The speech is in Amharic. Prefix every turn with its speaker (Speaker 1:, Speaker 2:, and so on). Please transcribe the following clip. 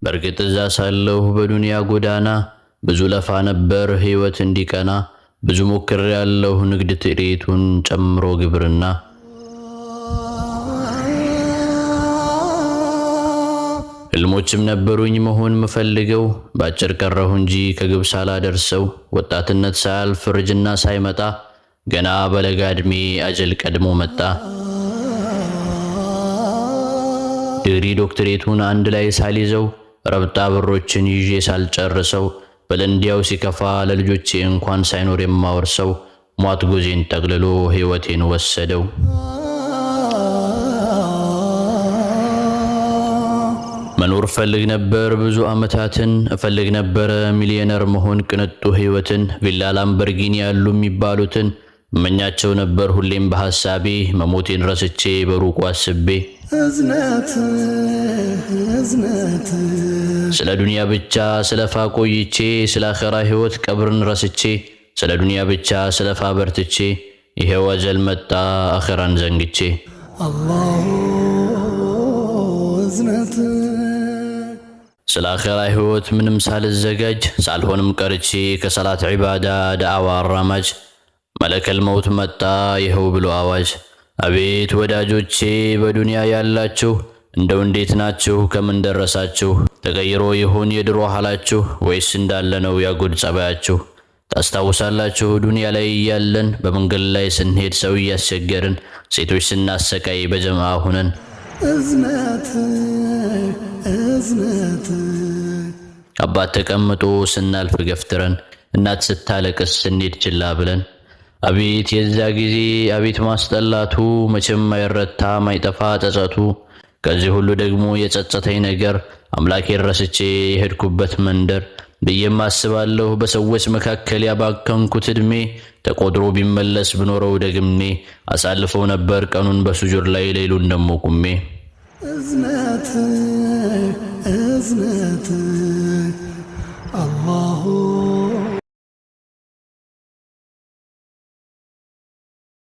Speaker 1: በርግጥ እዛ ሳለሁ በዱንያ ጎዳና ብዙ ለፋ ነበር ሕይወት እንዲቀና ብዙ ሞክር ያለሁ ንግድ ትርኢቱን ጨምሮ ግብርና ህልሞችም ነበሩኝ መሆን መፈልገው ባጭር ቀረሁ እንጂ ከግብ ሳላደርሰው ወጣትነት ሳያልፍ ርጅና ሳይመጣ ገና በለጋ ዕድሜ አጀል ቀድሞ መጣ። ዲግሪ ዶክትሬቱን አንድ ላይ ሳልይዘው ረብጣ ብሮችን ይዤ ሳልጨርሰው በለንዲያው ሲከፋ ለልጆቼ እንኳን ሳይኖር የማወርሰው ሟት ጉዜን ጠቅልሎ ሕይወቴን ወሰደው። መኖር ፈልግ ነበር ብዙ ዓመታትን እፈልግ ነበር ሚሊዮነር መሆን ቅንጡ ሕይወትን ቪላ ላምበርጊኒ ያሉ የሚባሉትን መኛቸው ነበር ሁሌም በሐሳቤ መሞቴን ረስቼ በሩቁ አስቤ ስለ ዱንያ ብቻ ስለፋ ቆይቼ ስለ አኺራ ሕይወት ቀብርን ረስቼ ስለ ዱንያ ብቻ ስለፋ በርትቼ ይሄው አጀል መጣ አኺራን ዘንግቼ ስለ አኺራ ሕይወት ምንም ሳልዘጋጅ ሳልሆንም ቀርቼ ከሰላት ዒባዳ ዳዕዋ አራማጅ መለከል መውት መጣ ይኸው ብሎ አዋጅ። አቤት ወዳጆቼ በዱንያ ያላችሁ እንደው እንዴት ናችሁ ከምን ደረሳችሁ? ተቀይሮ ይሁን የድሮ ሐላችሁ ወይስ እንዳለ ነው ያጉድ ጸባያችሁ? ታስታውሳላችሁ ዱንያ ላይ ያለን በመንገድ ላይ ስንሄድ ሰው እያስቸገርን ሴቶች ስናሰቃይ በጀማዓ ሆነን እዝነት አባት ተቀምጦ ስናልፍ ገፍትረን እናት ስታለቅስ ስንሄድ ችላ ብለን አቤት የዛ ጊዜ አቤት ማስጠላቱ መቼም ማይረታ ማይጠፋ ጸጸቱ። ከዚህ ሁሉ ደግሞ የጸጸተኝ ነገር አምላኬን ረስቼ የሄድኩበት መንደር ብዬም አስባለሁ በሰዎች መካከል ያባከንኩት ዕድሜ ተቆጥሮ ቢመለስ ብኖረው ደግሜ አሳልፈው ነበር ቀኑን በሱጁድ ላይ ሌሉን ደሞ ቁሜ እዝነት